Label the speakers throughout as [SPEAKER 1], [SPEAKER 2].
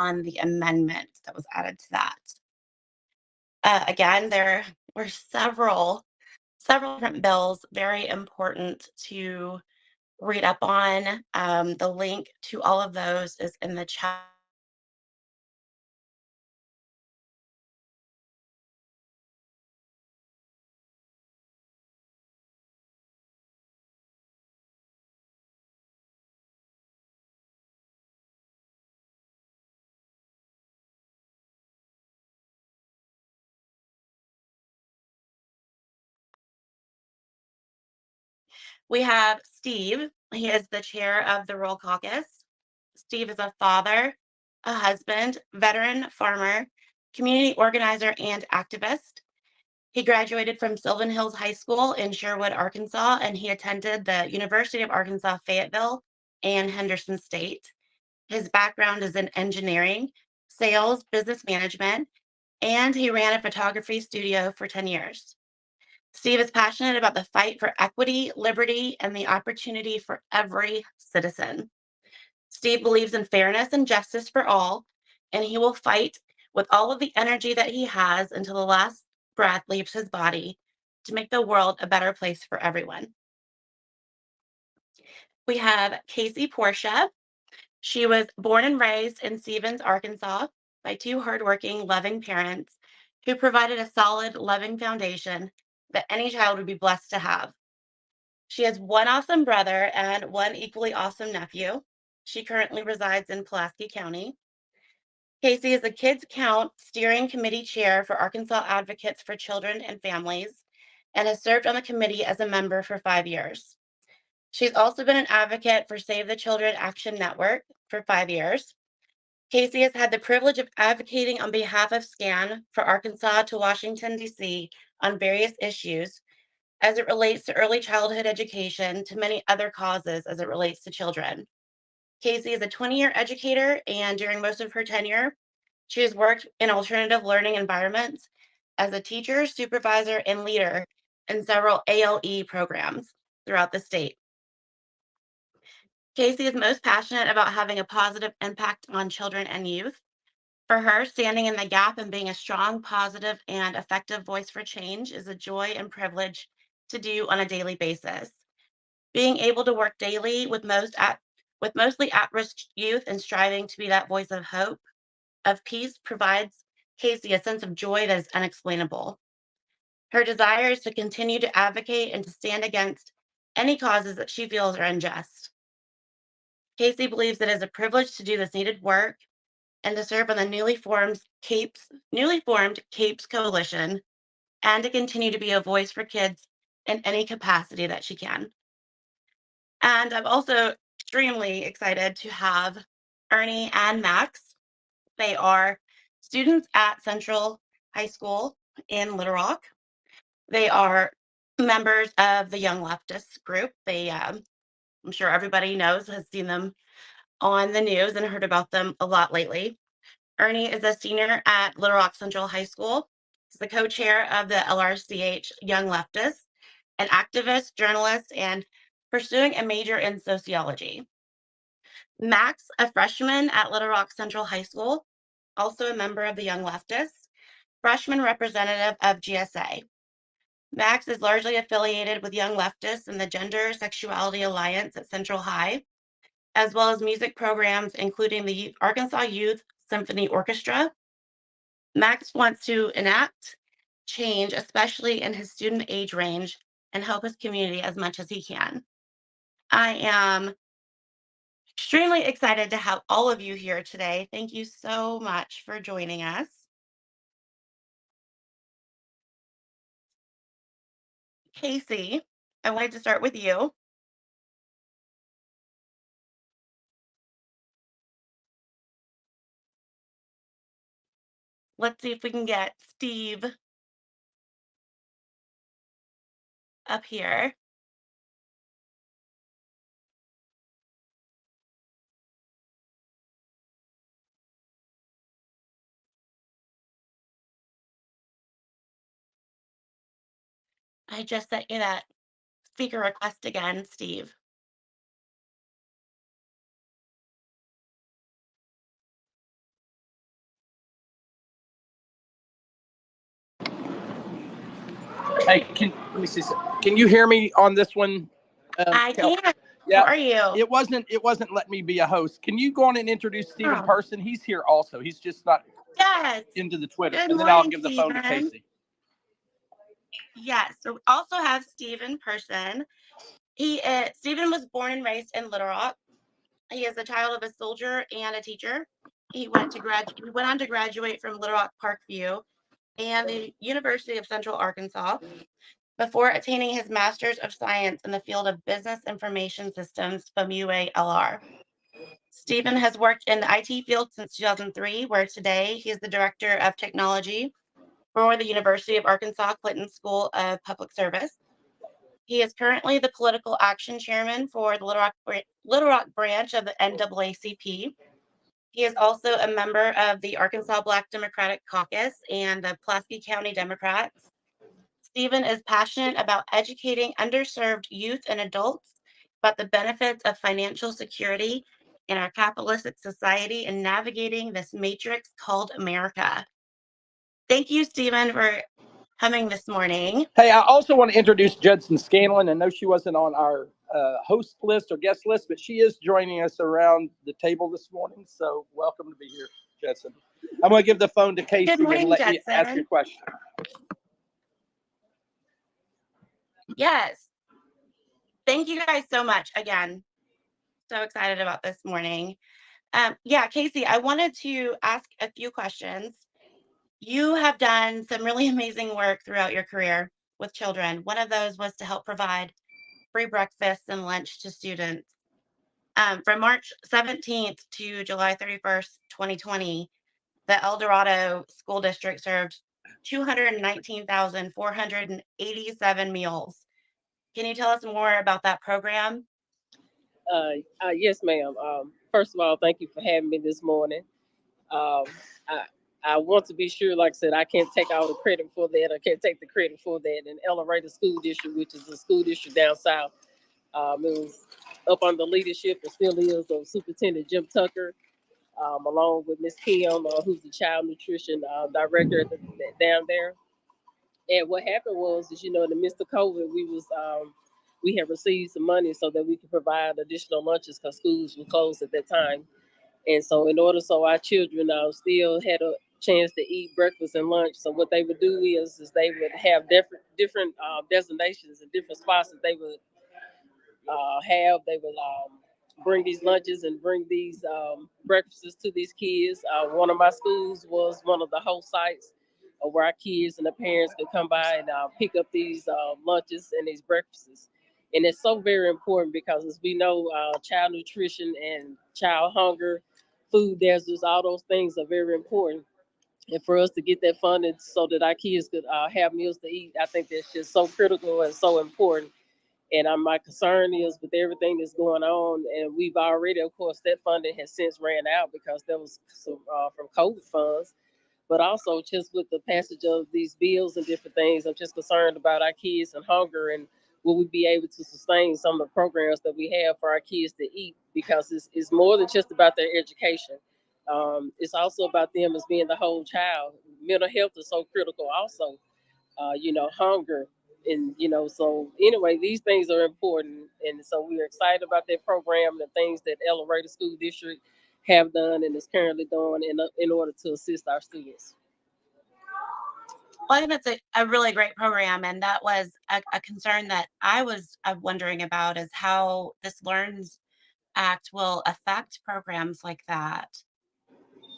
[SPEAKER 1] on the amendment that was added to that. Again, there were several different bills, very important to read up on. The link to all of those is in the chat. We have Steve. He is the chair of the Rural Caucus. Steve is a father, a husband, veteran farmer, community organizer, and activist. He graduated from Sylvan Hills High School in Sherwood, Arkansas, and he attended the University of Arkansas Fayetteville and Henderson State. His background is in engineering, sales, business management, and he ran a photography studio for 10 years. Steve is passionate about the fight for equity, liberty, and the opportunity for every citizen. Steve believes in fairness and justice for all, and he will fight with all of the energy that he has until the last breath leaves his body to make the world a better place for everyone. We have Kasey Porchia. She was born and raised in Stevens, Arkansas, by two hardworking, loving parents who provided a solid, loving foundation that any child would be blessed to have. She has one awesome brother and one equally awesome nephew. She currently resides in Pulaski County. Kasey is the Kids Count Steering Committee Chair for Arkansas Advocates for Children and Families and has served on the committee as a member for 5 years. She's also been an advocate for Save the Children Action Network for 5 years. Kasey has had the privilege of advocating on behalf of SCAN for Arkansas to Washington, D.C. on various issues as it relates to early childhood education to many other causes as it relates to children. Kasey is a 20-year educator, and during most of her tenure, she has worked in alternative learning environments as a teacher, supervisor, and leader in several ALE programs throughout the state. Kasey is most passionate about having a positive impact on children and youth. For her, standing in the gap and being a strong, positive, and effective voice for change is a joy and privilege to do on a daily basis. Being able to work daily with mostly at-risk youth and striving to be that voice of hope, of peace, provides Kasey a sense of joy that is unexplainable. Her desire is to continue to advocate and to stand against any causes that she feels are unjust. Kasey believes it is a privilege to do this needed work and to serve on the newly formed CAPES Coalition and to continue to be a voice for kids in any capacity that she can. And I'm also extremely excited to have Ernie and Max. They are students at Central High School in Little Rock. They are members of the Young Leftists group. I'm sure everybody knows, has seen them on the news and heard about them a lot lately. Ernie is a senior at Little Rock Central High School. He's the co-chair of the LRCH Young Leftists, an activist, journalist, and pursuing a major in sociology. Max, a freshman at Little Rock Central High School, also a member of the Young Leftists, freshman representative of GSA. Max is largely affiliated with Young Leftists and the Gender Sexuality Alliance at Central High, as well as music programs, including the Arkansas Youth Symphony Orchestra. Max wants to enact change, especially in his student age range, and help his community as much as he can. I am extremely excited to have all of you here today. Thank you so much for joining us. Kasey, I wanted to start with you. Let's see if we can get Steve up here. I just sent you that speaker request again, Steve.
[SPEAKER 2] Hey, let me see. Can you hear me on this one?
[SPEAKER 1] I can.
[SPEAKER 2] Yeah.
[SPEAKER 1] How are you?
[SPEAKER 2] It wasn't letting me be a host. Can you go on and introduce Stephen Person? He's here also. He's just not into the Twitter.
[SPEAKER 1] Good
[SPEAKER 2] and
[SPEAKER 1] morning,
[SPEAKER 2] then I'll give the
[SPEAKER 1] Stephen.
[SPEAKER 2] phone to Kasey.
[SPEAKER 1] Yes. So we also have Stephen Person. Stephen was born and raised in Little Rock. He is the child of a soldier and a teacher. He went on to graduate from Little Rock Parkview and the University of Central Arkansas before attaining his Master's of Science in the field of Business Information Systems from UALR. Stephen has worked in the IT field since 2003, where today he is the Director of Technology for the University of Arkansas Clinton School of Public Service. He is currently the Political Action Chairman for the Little Rock branch of the NAACP. He is also a member of the Arkansas Black Democratic Caucus and the Pulaski County Democrats. Stephen is passionate about educating underserved youth and adults about the benefits of financial security in our capitalistic society and navigating this matrix called America. Thank you, Stephen, for coming this morning.
[SPEAKER 2] Hey, I also want to introduce Judson Scanlon. I know she wasn't on our host list or guest list, but she is joining us around the table this morning. So welcome to be here, Judson. I'm going to give the phone to Kasey and let you ask your question.
[SPEAKER 1] Yes. Thank you guys so much again. So excited about this morning. Kasey, I wanted to ask a few questions. You have done some really amazing work throughout your career with children. One of those was to help provide free breakfast and lunch to students. From March 17th to July 31st, 2020, the El Dorado School District served 219,487 meals. Can you tell us more about that program?
[SPEAKER 3] Yes, ma'am. First of all, thank you for having me this morning. I want to be sure, like I said, I can't take all the credit for that. I can't take the credit for that. And El Dorado School District, which is a school district down south, it was up under the leadership and still is of Superintendent Jim Tucker, along with Miss Kim, who's the child nutrition director down there. And what happened is, in the midst of COVID, we had received some money so that we could provide additional lunches because schools were closed at that time. And so in order so our children still had a chance to eat breakfast and lunch, so what they would do is they would have different designations and different spots that they would have. They would bring these lunches and bring these breakfasts to these kids. One of my schools was one of the host sites where our kids and the parents could come by and pick up these lunches and these breakfasts. And it's so very important because, as we know, child nutrition and child hunger, food deserts, all those things are very important. And for us to get that funded so that our kids could have meals to eat, I think that's just so critical and so important. And my concern is with everything that's going on, and we've already, of course, that funding has since ran out because there was some from COVID funds. But also just with the passage of these bills and different things, I'm just concerned about our kids and hunger and will we be able to sustain some of the programs that we have for our kids to eat, because it's more than just about their education. It's also about them as being the whole child. Mental health is so critical also, hunger. And, so anyway, these things are important. And so we're excited about that program and the things that El Dorado School District have done and is currently doing in order to assist our students.
[SPEAKER 1] Well, I think that's a really great program. And that was a concern that I was wondering about, is how this LEARNS Act will affect programs like that.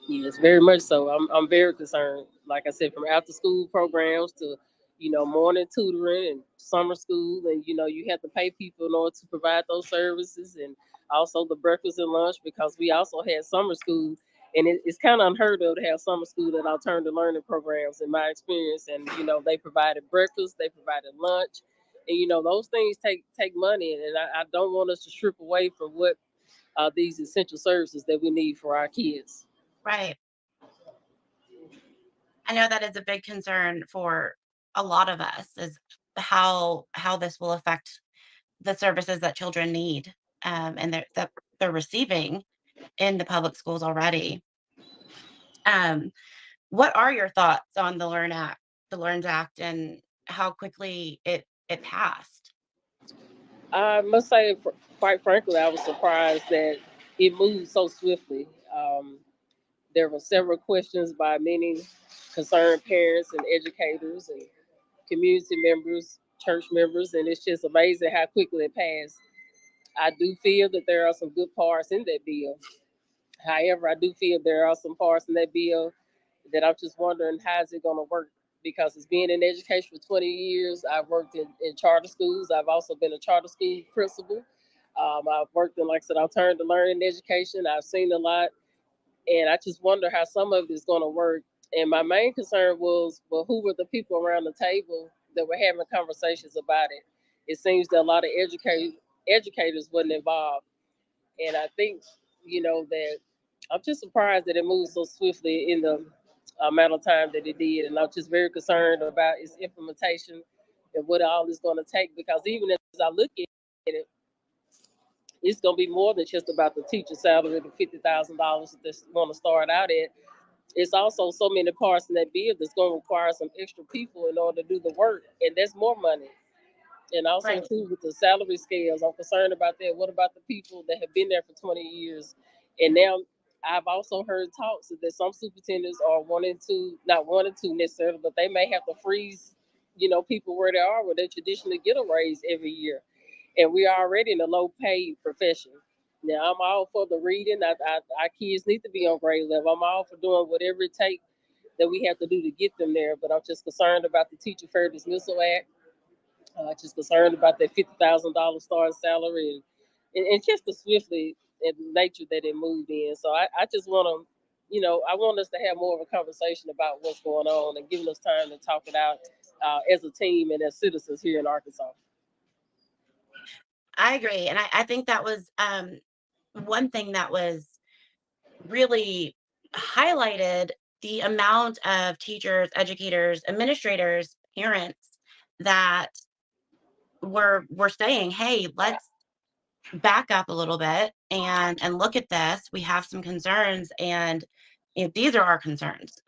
[SPEAKER 3] Yes, very much so. I'm very concerned. Like I said, from after school programs to, morning tutoring and summer school, and you have to pay people in order to provide those services, and also the breakfast and lunch, because we also had summer school, and it's kind of unheard of to have summer school at alternative learning programs in my experience. And they provided breakfast, they provided lunch, and those things take money, and I don't want us to strip away from what these essential services that we need for our kids.
[SPEAKER 1] Right. I know that is a big concern for a lot of us, is how this will affect the services that children need, and that they're receiving in the public schools already. What are your thoughts on the LEARNS Act, and how quickly it passed.
[SPEAKER 3] I must say, quite frankly, I was surprised that it moved so swiftly. There were several questions by many concerned parents and educators and community members, church members, and it's just amazing how quickly it passed. I do feel that there are some good parts in that bill. However, I do feel there are some parts in that bill that I'm just wondering how is it going to work, because it's been in education for 20 years. I've worked in charter schools. I've also been a charter school principal. I've worked in, like I said, alternative learning education. I've seen a lot, and I just wonder how some of it is going to work. And my main concern was, well, who were the people around the table that were having conversations about it? It seems that a lot of educators wasn't involved, and I think, that I'm just surprised that it moved so swiftly in the amount of time that it did, and I'm just very concerned about its implementation and what all is going to take. Because even as I look at it, it's going to be more than just about the teacher salary, the $50,000 that they want to start out at. It's also so many parts in that bill that's going to require some extra people in order to do the work, and that's more money. And also
[SPEAKER 1] Right.
[SPEAKER 3] too with the salary scales, I'm concerned about that. What about the people that have been there for 20 years? And now I've also heard talks that some superintendents are not wanting to necessarily, but they may have to freeze, people where they are, where they traditionally get a raise every year. And we are already in a low paid profession. Now I'm all for the reading. Our kids need to be on grade level. I'm all for doing whatever it takes that we have to do to get them there. But I'm just concerned about the Teacher Fair Dismissal Act. Just concerned about that $50,000 starting salary, and just the swiftly and nature that it moved in. So I just want to, I want us to have more of a conversation about what's going on and giving us time to talk it out as a team and as citizens here in Arkansas.
[SPEAKER 1] I agree. And I think that was one thing that was really highlighted the amount of teachers, educators, administrators, parents that were saying, "Hey, let's back up a little bit and look at this. We have some concerns, and these are our concerns.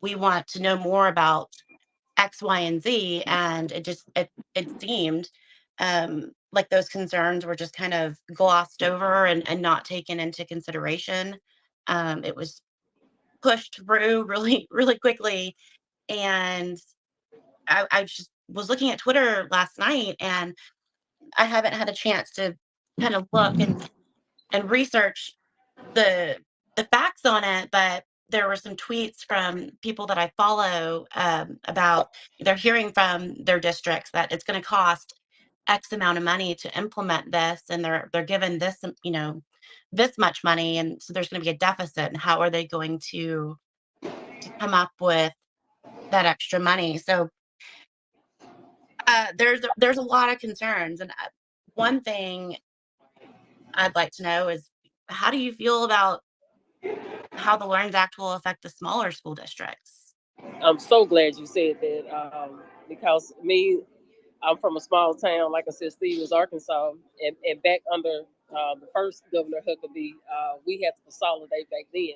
[SPEAKER 1] We want to know more about X, Y, and Z." And it seemed like those concerns were just kind of glossed over and not taken into consideration. It was pushed through really, really quickly. And I just was looking at Twitter last night, and I haven't had a chance to kind of look and research the facts on it, but there were some tweets from people that I follow about they're hearing from their districts that it's going to cost X amount of money to implement this, and they're given this, this much money, and so there's going to be a deficit. And how are they going to come up with that extra money? So there's a lot of concerns, and one thing I'd like to know is, how do you feel about how the Learns Act will affect the smaller school districts?
[SPEAKER 3] I'm so glad you said that, because I'm from a small town, like I said, Stevens, Arkansas, and back under the first Governor Huckabee, we had to consolidate back then.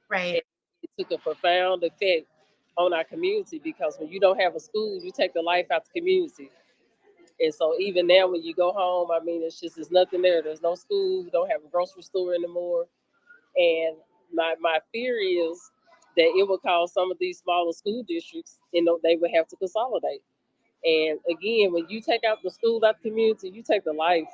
[SPEAKER 1] Right.
[SPEAKER 3] And it took a profound effect on our community, because when you don't have a school, you take the life out the community. And so even now, when you go home, I mean, there's nothing there. There's no school. You don't have a grocery store anymore. And my fear is that it will cause some of these smaller school districts, they would have to consolidate. And again, when you take out the school out the community, you take the life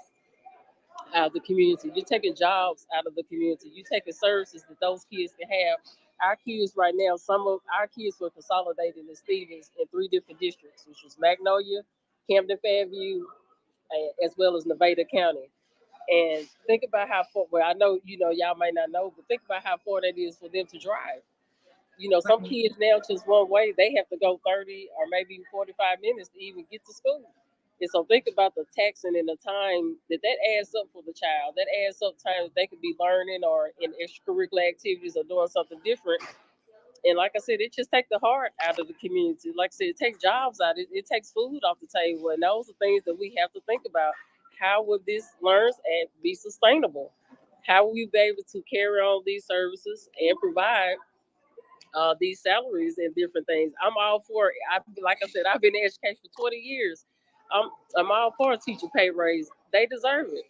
[SPEAKER 3] out of the community. You're taking jobs out of the community. You're taking services that those kids can have. Our kids right now, some of our kids were consolidated in Stevens in 3 different districts, which was Magnolia, Camden Fairview, as well as Nevada County. And think about how far, well, I know, y'all might not know, but think about how far that is for them to drive. Some
[SPEAKER 1] Right.
[SPEAKER 3] kids now, just one way, they have to go 30 or maybe 45 minutes to even get to school. And so think about the taxing and the time that adds up for the child. That adds up time that they could be learning or in extracurricular activities or doing something different. And like I said, it just takes the heart out of the community. Like I said, it takes jobs out. It takes food off the table. And those are things that we have to think about. How would this Learns Act be sustainable? How will we be able to carry on these services and provide these salaries and different things. I'm all for it. Like I said, I've been in education for 20 years. I'm all for a teacher pay raise. They deserve it.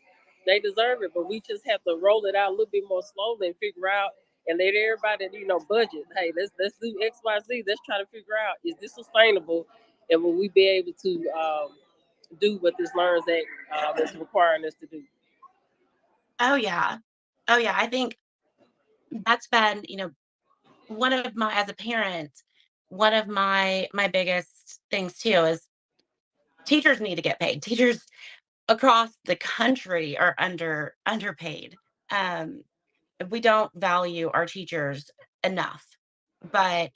[SPEAKER 3] They deserve it, but we just have to roll it out a little bit more slowly and figure out and let everybody, budget. Hey, let's do X, Y, Z. Let's try to figure out, is this sustainable, and will we be able to do what this Learns Act is requiring us to do?
[SPEAKER 1] Oh yeah. Oh yeah. I think that's been, one of my as a parent, one of my biggest things too is teachers need to get paid. Teachers across the country are underpaid. Um, we don't value our teachers enough, but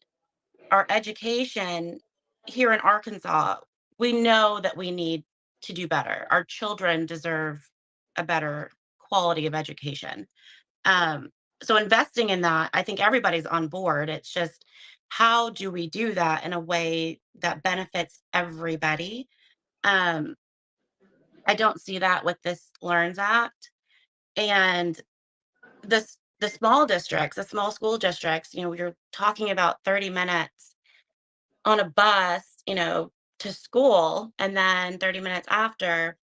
[SPEAKER 1] our education here in Arkansas, we know that we need to do better. Our children deserve a better quality of education. Um, so investing in that, I think everybody's on board. It's just how do we do that in a way that benefits everybody? Um, I don't see that with this Learns Act. And the small districts, the small school districts, you're talking about 30 minutes on a bus, to school, and then 30 minutes after.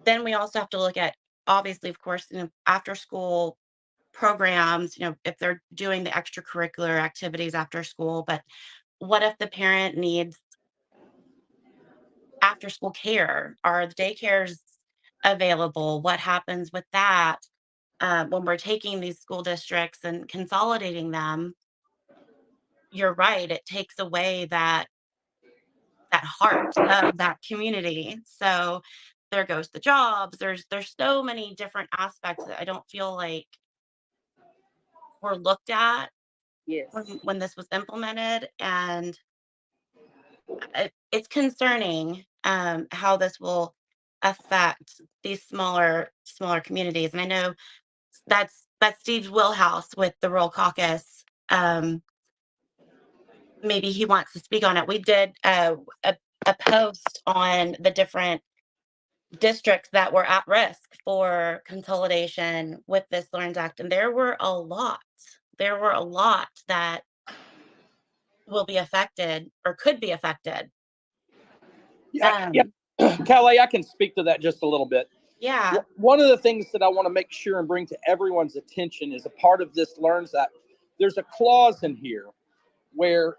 [SPEAKER 1] Then we also have to look at, obviously, of course, after school programs, if they're doing the extracurricular activities after school. But what if the parent needs after school care? Are the daycares available? What happens with that? When we're taking these school districts and consolidating them, you're right, it takes away that heart of that community. So there goes the jobs. There's so many different aspects that I don't feel like were looked at
[SPEAKER 3] Yes.
[SPEAKER 1] when this was implemented. And it's concerning, how this will affect these smaller communities. And I know that's Steve's wheelhouse with the rural caucus. Maybe he wants to speak on it. We did a post on the different districts that were at risk for consolidation with this Learns Act, and there were a lot. There were a lot that will be affected or could be affected.
[SPEAKER 2] Yeah, Calais, I can speak to that just a little bit.
[SPEAKER 1] Yeah.
[SPEAKER 2] One of the things that I want to make sure and bring to everyone's attention is a part of this Learns Act. There's a clause in here where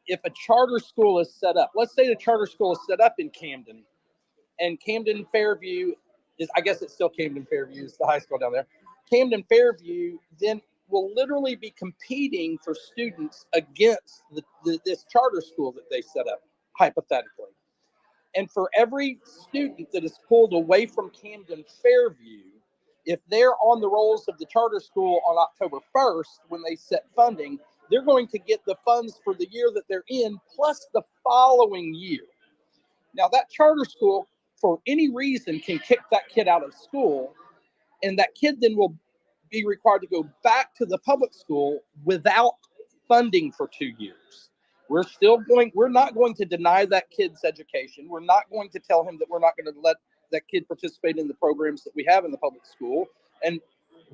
[SPEAKER 2] if a charter school is set up, let's say the charter school is set up in Camden, and Camden Fairview I guess it's still Camden Fairview is the high school down there. Camden Fairview then will literally be competing for students against this charter school that they set up, hypothetically. And for every student that is pulled away from Camden Fairview, if they're on the rolls of the charter school on October 1st, when they set funding, they're going to get the funds for the year that they're in, plus the following year. Now, that charter school, for any reason, can kick that kid out of school, and that kid then will be required to go back to the public school without funding for 2 years. We're not going to deny that kid's education. We're not going to tell him that we're not going to let that kid participate in the programs that we have in the public school.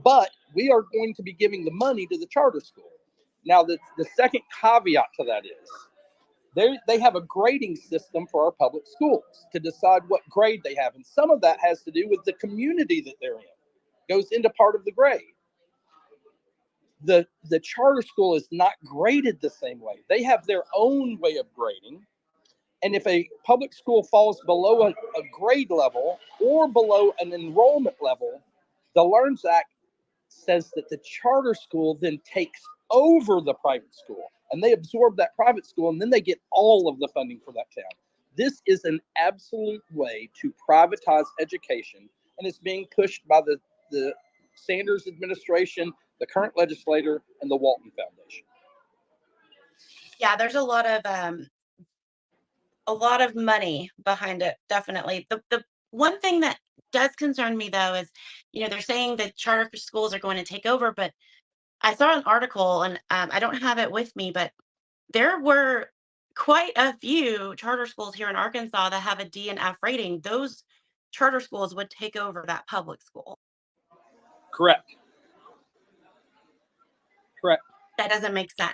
[SPEAKER 2] But we are going to be giving the money to the charter school. Now, the second caveat to that is they have a grading system for our public schools to decide what grade they have. And some of that has to do with the community that they're in. Goes into part of the grade. The charter school is not graded the same way. They have their own way of grading. And if a public school falls below a grade level or below an enrollment level, the Learns Act says that the charter school then takes over the private school, and they absorb that private school, and then they get all of the funding for that town. This is an absolute way to privatize education, and it's being pushed by the Sanders administration, the current legislator, and the Walton Foundation.
[SPEAKER 1] Yeah, there's a lot of money behind it, definitely. The one thing that does concern me, though, is, they're saying that charter schools are going to take over, but I saw an article, and I don't have it with me, but there were quite a few charter schools here in Arkansas that have a D and F rating. Those charter schools would take over that public school.
[SPEAKER 2] Correct.
[SPEAKER 1] That doesn't make sense.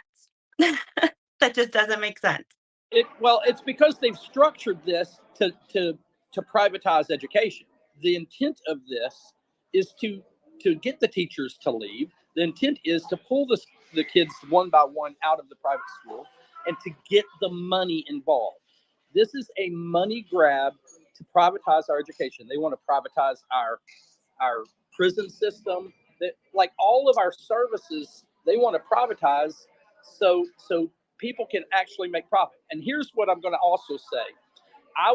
[SPEAKER 1] That just doesn't make sense.
[SPEAKER 2] It's because they've structured this to privatize education. The intent of this is to get the teachers to leave. The intent is to pull the kids one by one out of the private school and to get the money involved. This is a money grab to privatize our education. They want to privatize our prison system. That, like all of our services, they want to privatize so people can actually make profit. And here's what I'm going to also say. I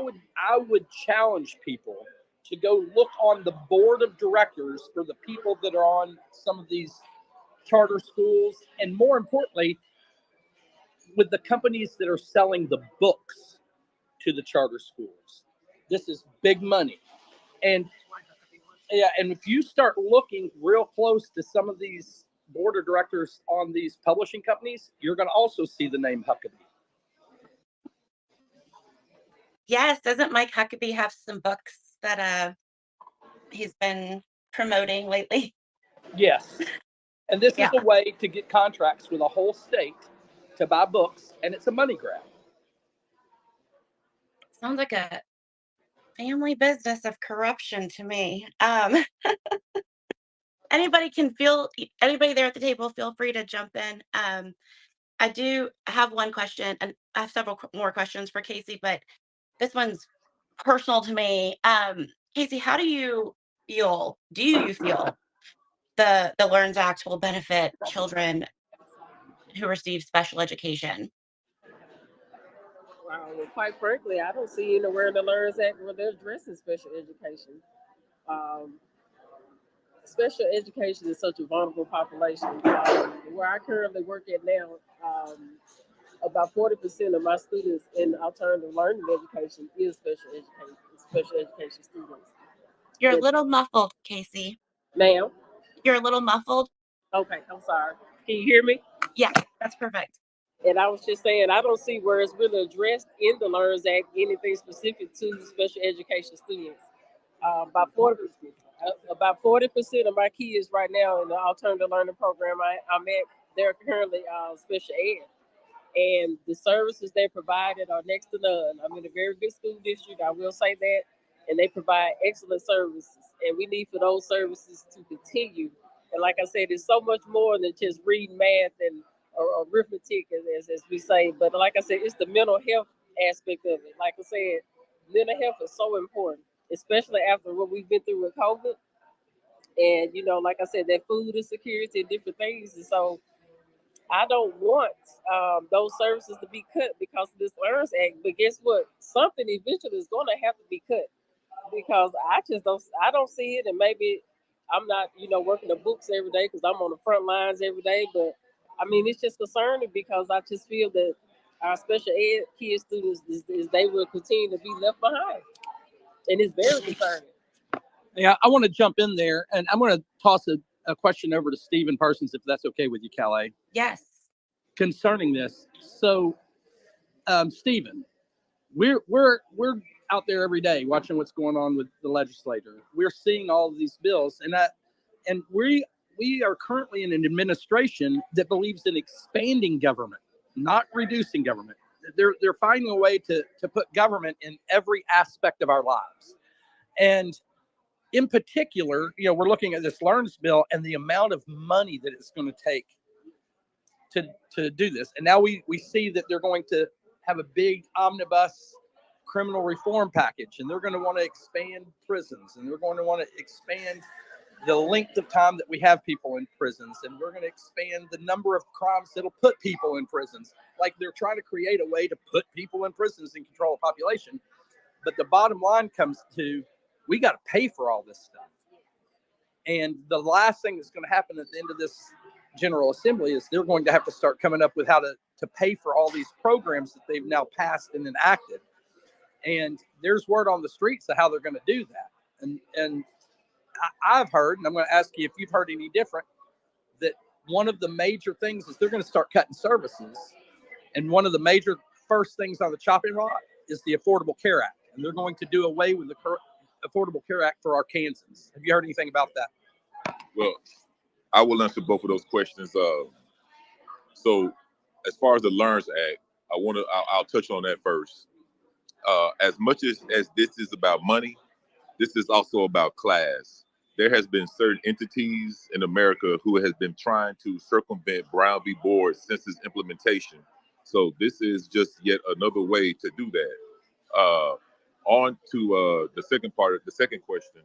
[SPEAKER 2] would challenge people to go look on the board of directors for the people that are on some of these charter schools, and more importantly, with the companies that are selling the books to the charter schools. This is big money. And yeah, and if you start looking real close to some of these board of directors on these publishing companies, you're going to also see the name Huckabee.
[SPEAKER 1] Yes, doesn't Mike Huckabee have some books that he's been promoting lately?
[SPEAKER 2] Yes. And this
[SPEAKER 1] Yeah.
[SPEAKER 2] is a way to get contracts with a whole state to buy books, and it's a money grab.
[SPEAKER 1] Sounds like a family business of corruption to me. Anybody there at the table, feel free to jump in. I do have one question, and I have several more questions for Kasey, but this one's personal to me. Kasey, how do you feel? Do you feel the Learns Act will benefit children who receive special education?
[SPEAKER 3] Well, quite frankly, I don't see anywhere in the Learns Act where they're addressing special education. Um, Special education is such a vulnerable population. Where I currently work at now, about 40% of my students in alternative learning education is special education students.
[SPEAKER 1] You're a
[SPEAKER 3] But,
[SPEAKER 1] little muffled, Kasey.
[SPEAKER 3] ma'am?
[SPEAKER 1] You're a little muffled.
[SPEAKER 3] Okay, I'm sorry. Can you hear me?
[SPEAKER 1] Yeah, that's perfect.
[SPEAKER 3] And I was just saying, I don't see where it's really addressed in the Learns Act anything specific to special education students. About 40% of my kids right now in the alternative learning program I'm at, they're currently special ed, and the services they provided are next to none. I'm in a very good school district, I will say that, and they provide excellent services, and we need for those services to continue. And like I said, it's so much more than just reading math and or arithmetic, as we say. But like I said, it's the mental health aspect of it. Like I said, mental health is so important, especially after what we've been through with COVID. And, like I said, that food insecurity and different things. And so I don't want those services to be cut because of this Learns Act. But guess what? Something eventually is going to have to be cut because I don't see it. And maybe I'm not, working the books every day because I'm on the front lines every day. But I mean, it's just concerning because I just feel that our special ed kid students, they will continue to be left behind. And it's very concerning.
[SPEAKER 2] Yeah, I want to jump in there, and I'm going to toss a question over to Stephen Parsons, if that's okay with you, Calais.
[SPEAKER 1] Yes.
[SPEAKER 2] Concerning this, so Stephen, we're out there every day watching what's going on with the legislature. We're seeing all of these bills, and we are currently in an administration that believes in expanding government, not reducing government. They're finding a way to put government in every aspect of our lives, and in particular, we're looking at this Learns bill and the amount of money that it's going to take to do this. And now we see that they're going to have a big omnibus criminal reform package, and they're going to want to expand prisons, and they're going to want to expand the length of time that we have people in prisons, and we're going to expand the number of crimes that'll put people in prisons. Like, they're trying to create a way to put people in prisons and control the population. But the bottom line comes to, we got to pay for all this stuff. And the last thing that's going to happen at the end of this General Assembly is they're going to have to start coming up with how to pay for all these programs that they've now passed and enacted. And there's word on the streets of how they're going to do that. And I've heard, and I'm going to ask you if you've heard any different, that one of the major things is they're going to start cutting services. And one of the major first things on the chopping block is the Affordable Care Act. And they're going to do away with the Affordable Care Act for Arkansans. Have you heard anything about that?
[SPEAKER 4] Well, I will answer both of those questions. So as far as the LEARNS Act, I'll touch on that first. As much as this is about money, this is also about class. There has been certain entities in America who has been trying to circumvent Brown v. Board since its implementation. So this is just yet another way to do that. On to the second question.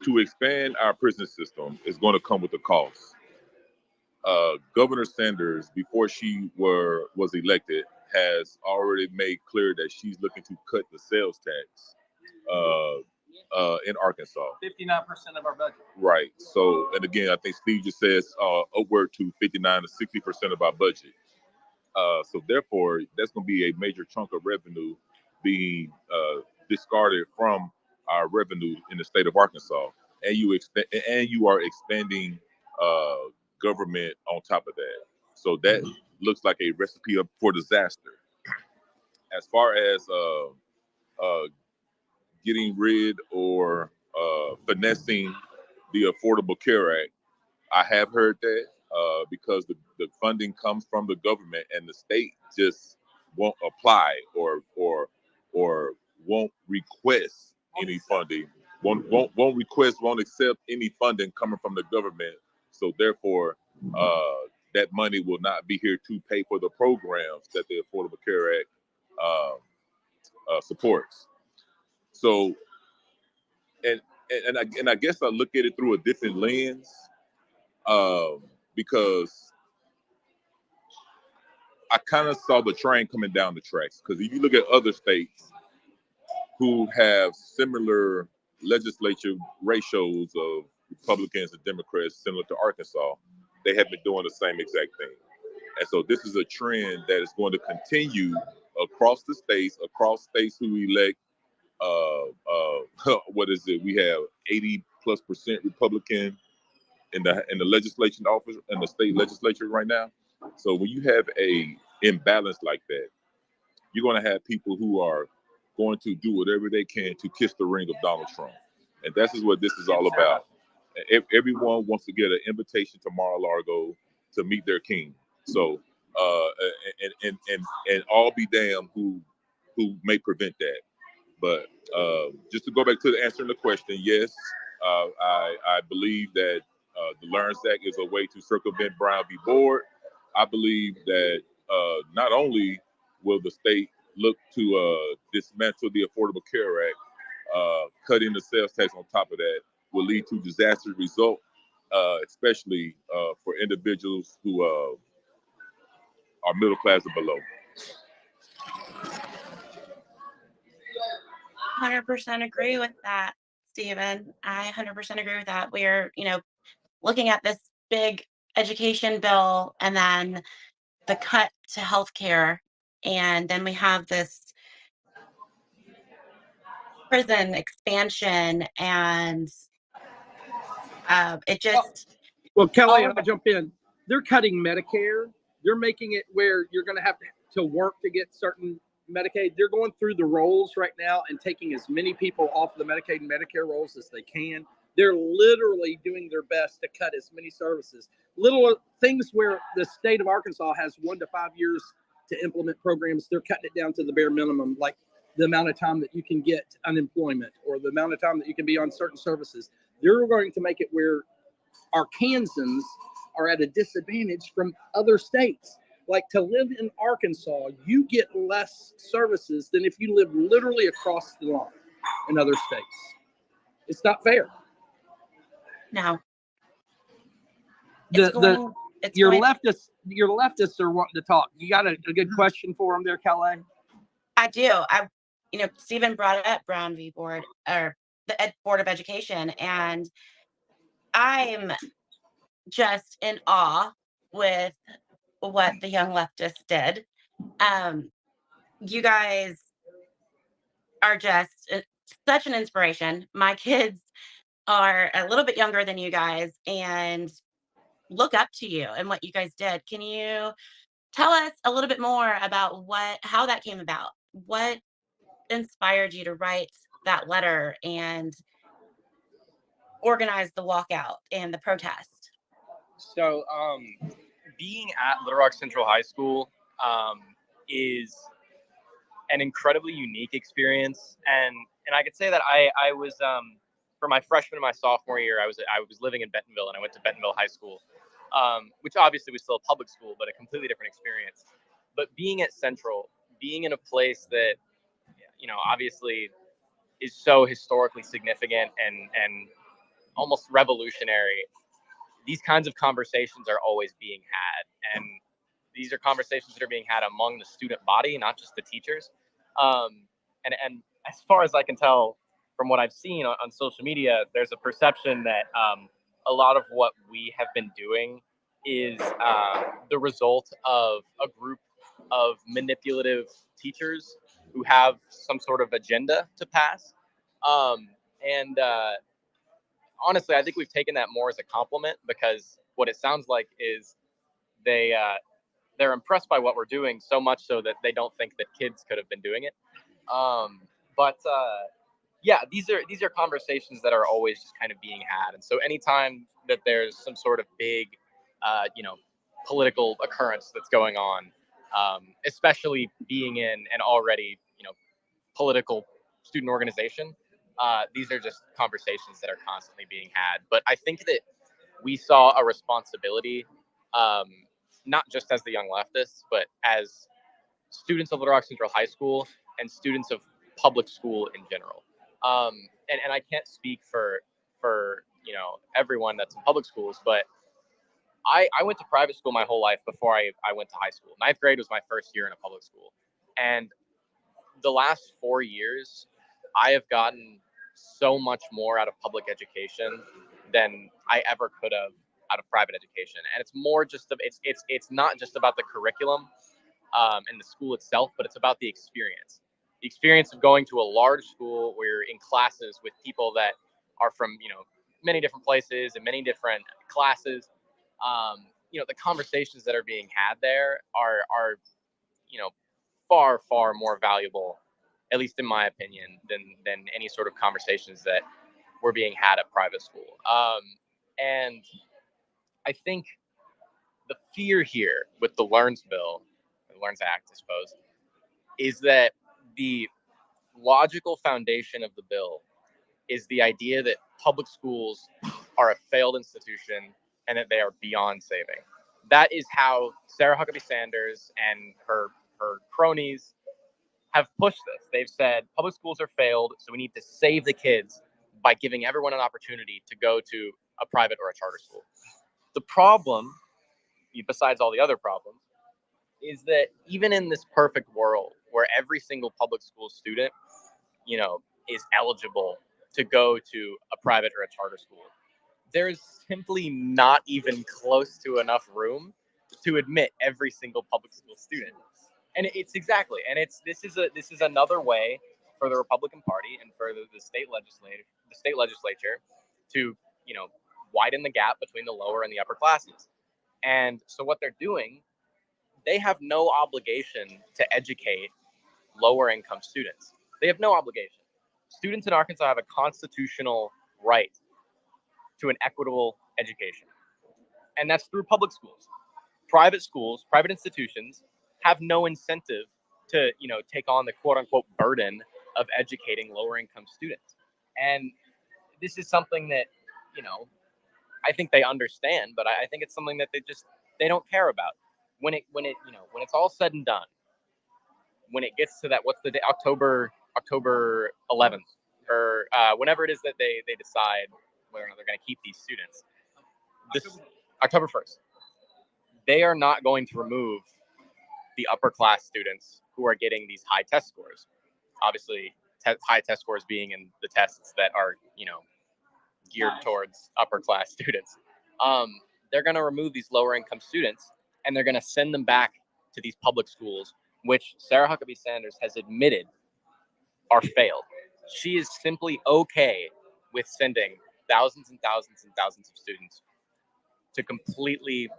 [SPEAKER 4] To expand our prison system is going to come with a cost. Governor Sanders, before she was elected, has already made clear that she's looking to cut the sales tax in Arkansas.
[SPEAKER 2] 59% of our budget.
[SPEAKER 4] Right. So, and again, I think Steve just says upward to 59 to 60% of our budget. So therefore, that's going to be a major chunk of revenue being discarded from our revenue in the state of Arkansas, and you are expanding government on top of that. So that looks like a recipe for disaster. As far as getting rid or finessing the Affordable Care Act, I have heard that because the funding comes from the government and the state just won't apply or won't request any funding, won't accept any funding coming from the government. So therefore, that money will not be here to pay for the programs that the Affordable Care Act supports. So, and I guess I look at it through a different lens. Because I kind of saw the train coming down the tracks. Because if you look at other states who have similar legislature ratios of Republicans and Democrats similar to Arkansas, they have been doing the same exact thing. And so this is a trend that is going to continue across the states, who elect, what is it? We have 80+% Republican in the legislation office in the state legislature right now. So when you have a imbalance like that, you're going to have people who are going to do whatever they can to kiss the ring of Donald Trump, and this is what this is all about. Everyone wants to get an invitation to Mar-a-Lago to meet their king. So and all be damned who may prevent that. But just to go back to the answering the question, yes, I believe that the LEARNS Act is a way to circumvent Brown v. Board. I believe that not only will the state look to dismantle the Affordable Care Act, cutting the sales tax on top of that will lead to disastrous results, especially for individuals who are middle class or below.
[SPEAKER 1] 100% agree with that, Stephen. I 100% agree with that. We're, looking at this big education bill and then the cut to healthcare. And then we have this prison expansion and it just.
[SPEAKER 2] Well, Kelly, I'll jump in. They're cutting Medicare. They're making it where you're going to have to work to get certain Medicaid. They're going through the rolls right now and taking as many people off the Medicaid and Medicare rolls as they can. They're literally doing their best to cut as many services. Little things where the state of Arkansas has 1 to 5 years to implement programs, they're cutting it down to the bare minimum, like the amount of time that you can get unemployment or the amount of time that you can be on certain services. They're going to make it where Arkansans are at a disadvantage from other states. Like, to live in Arkansas, you get less services than if you live literally across the line in other states. It's not fair.
[SPEAKER 1] No.
[SPEAKER 2] Your leftists are wanting to talk. You got a good question for them there, Kelly?
[SPEAKER 1] I do. Stephen brought up Brown v. Board or the Board of Education, and I'm just in awe with what the Young Leftists did. You guys are just such an inspiration. My kids are a little bit younger than you guys and look up to you and what you guys did. Can you tell us a little bit more about how that came about? What inspired you to write that letter and organize the walkout and the protest?
[SPEAKER 5] So, being at Little Rock Central High School is an incredibly unique experience, and I could say that I was for my freshman and my sophomore year, I was living in Bentonville, and I went to Bentonville High School, which obviously was still a public school, but a completely different experience. But being at Central, being in a place that obviously is so historically significant and almost revolutionary, these kinds of conversations are always being had, and these are conversations that are being had among the student body, not just the teachers. And as far as I can tell from what I've seen on social media, there's a perception that a lot of what we have been doing is the result of a group of manipulative teachers who have some sort of agenda to pass. And honestly, I think we've taken that more as a compliment, because what it sounds like is they're impressed by what we're doing so much so that they don't think that kids could have been doing it. But yeah, these are conversations that are always just kind of being had. And so anytime that there's some sort of big, political occurrence that's going on, especially being in an already, political student organization, these are just conversations that are constantly being had. But I think that we saw a responsibility, not just as the Young Leftists, but as students of Little Rock Central High School and students of public school in general. And I can't speak for everyone that's in public schools, but I went to private school my whole life before I went to high school. Ninth grade was my first year in a public school, and the last 4 years, I have gotten so much more out of public education than I ever could have out of private education. And it's more just it's not just about the curriculum and the school itself, but it's about the experience. The experience of going to a large school where you're in classes with people that are from many different places and many different classes. The conversations that are being had there are far more valuable, at least in my opinion, than any sort of conversations that were being had at private school. And I think the fear here with the Learns Bill, the Learns Act, I suppose, is that the logical foundation of the bill is the idea that public schools are a failed institution and that they are beyond saving. That is how Sarah Huckabee Sanders and her cronies have pushed this. They've said public schools are failed, so we need to save the kids by giving everyone an opportunity to go to a private or a charter school. The problem, besides all the other problems, is that even in this perfect world where every single public school student, is eligible to go to a private or a charter school, there's simply not even close to enough room to admit every single public school student. And this is another way for the Republican Party and for the state legislature to widen the gap between the lower and the upper classes. And so what they're doing, they have no obligation to educate lower income students. They have no obligation. Students in Arkansas have a constitutional right to an equitable education, and that's through public schools. Schools, private institutions have no incentive to, take on the quote unquote burden of educating lower income students. And this is something that, I think they understand, but I think it's something that they don't care about. When it's all said and done, when it gets to that, what's the day, October 11th, or whenever it is that they decide whether or not they're going to keep these students, October 1st, they are not going to remove the upper class students who are getting these high test scores. Obviously, high test scores being in the tests that are, geared towards upper class students. They're going to remove these lower income students, and they're going to send them back to these public schools, which Sarah Huckabee Sanders has admitted are failed. She is simply okay with sending thousands and thousands and thousands of students to completely,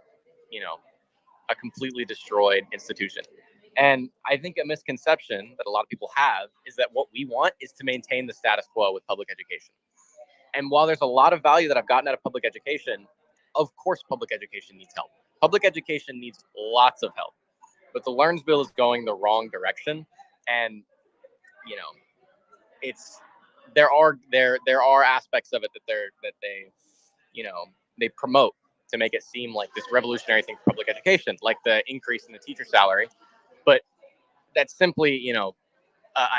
[SPEAKER 5] a completely destroyed institution. And I think a misconception that a lot of people have is that what we want is to maintain the status quo with public education. And while there's a lot of value that I've gotten out of public education, of course, public education needs help. Public education needs lots of help, but the LEARNS bill is going the wrong direction, and you know, there are aspects of it that they promote to make it seem like this revolutionary thing for public education, like the increase in the teacher salary, but that's simply a